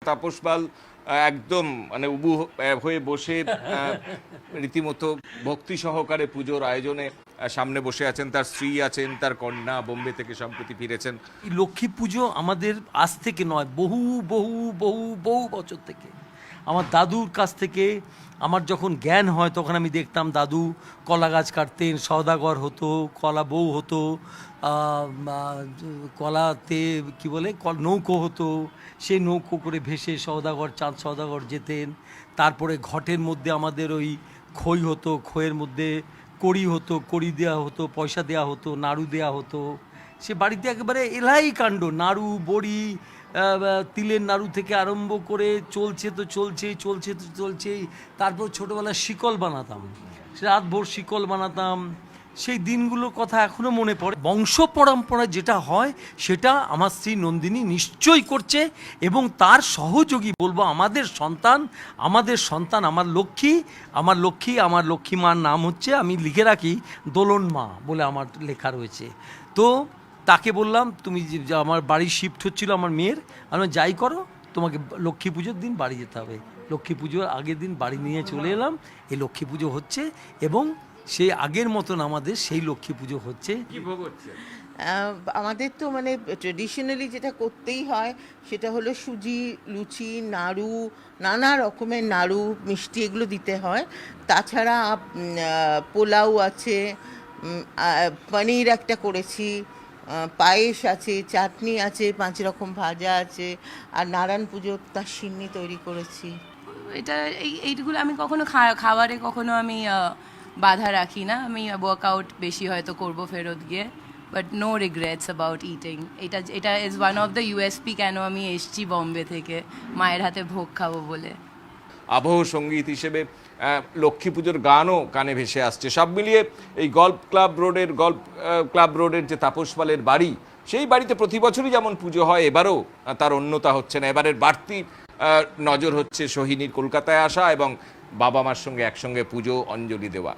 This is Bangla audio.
তাপস পাল একদম মানে উবু হয়ে বসে রীতিমতো ভক্তি সহকারে পুজোর আয়োজনে সামনে বসে আছেন। তার স্ত্রী আছেন, তার কন্যা বোম্বে থেকে সম্প্রতি ফিরেছেন। এই লক্ষ্মী পুজো আমাদের আজ থেকে নয়, বহু বহু বহু বহু বছর থেকে। আমার দাদুর কাছ থেকে আমার যখন জ্ঞান হয় তখন আমি দেখতাম দাদু কলা গাছ কাটতেন, সওদাগর হতো, কলা বউ হতো, কলাতে কি বলে নৌকো হতো, সেই নৌকো করে ভেসে সওদাগর চাঁদ সওদাগর যেতেন। তারপরে ঘটের মধ্যে আমাদের ওই খই হতো, খইয়ের মধ্যে কড়ি হতো, কড়ি দেওয়া হতো, পয়সা দেওয়া হতো, নাড়ু দেওয়া হতো। সে বাড়িতে একেবারে এলাই কাণ্ড, নাড়ু বড়ি তিলের নাড়ু থেকে আরম্ভ করে চলছে তো চলছেই, চলছে তো চলছেই। তারপর ছোটোবেলায় শিকল বানাতাম, রাত ভোর শিকল বানাতাম। সেই দিনগুলোর কথা এখনও মনে পড়ে। বংশ পরম্পরায় যেটা হয় সেটা আমার স্ত্রী নন্দিনী নিশ্চয়ই করছে, এবং তার সহযোগী বলবো আমাদের সন্তান, আমার লক্ষ্মী, আমার লক্ষ্মী মার নাম হচ্ছে, আমি লিখে রাখি দোলন মা বলে আমার লেখা রয়েছে। তো তাকে বললাম তুমি আমার বাড়ি শিফট হচ্ছিল আমার মেয়ের, আমি যাই করো, তোমাকে লক্ষ্মী পুজোর দিন বাড়ি যেতে হবে। লক্ষ্মী পুজোর আগের দিন বাড়ি নিয়ে চলে এলাম। এই লক্ষ্মী পুজো হচ্ছে এবং সেই আগের মতন আমাদের সেই লক্ষ্মী পুজো হচ্ছে। কি ভোগ হচ্ছে? আমাদের তো মানে ট্রেডিশনালি যেটা করতেই হয় সেটা হলো সুজি, লুচি, নাড়ু, নানা রকমের নাড়ু, মিষ্টি এগুলো দিতে হয়। তাছাড়া পোলাও আছে, পনির একটা করেছি, পায়েস আছে, চাটনি আছে, 5 রকম ভাজা আছে, আর নারায়ণ পুজোর তার সিন্নি তৈরি করেছি। এটা এইগুলো আমি কখনো খাবারে কখনো আমি বাধা রাখি না। আমি ওয়ার্কআউট বেশি হয়তো করব ফেরত গিয়ে, but no regrets about eating. এটা is one of the USP কেন আমি এসছি বম্বে থেকে মায়ের হাতে ভোগ খাবো বলে। আবহ সঙ্গীত হিসেবে লক্ষ্মী পুজোর গানও কানে ভেসে আসছে। সব মিলিয়ে এই গল্ফ ক্লাব রোডের যে তাপস পালের বাড়ি, সেই বাড়িতে প্রতি বছরই যেমন পুজো হয়, এবারও তার অন্যতা হচ্ছে না। এবারের বাড়তি নজর হচ্ছে সোহিনীর কলকাতায় আসা এবং বাবা মার সঙ্গে একসঙ্গে পুজো অঞ্জলি দেওয়া।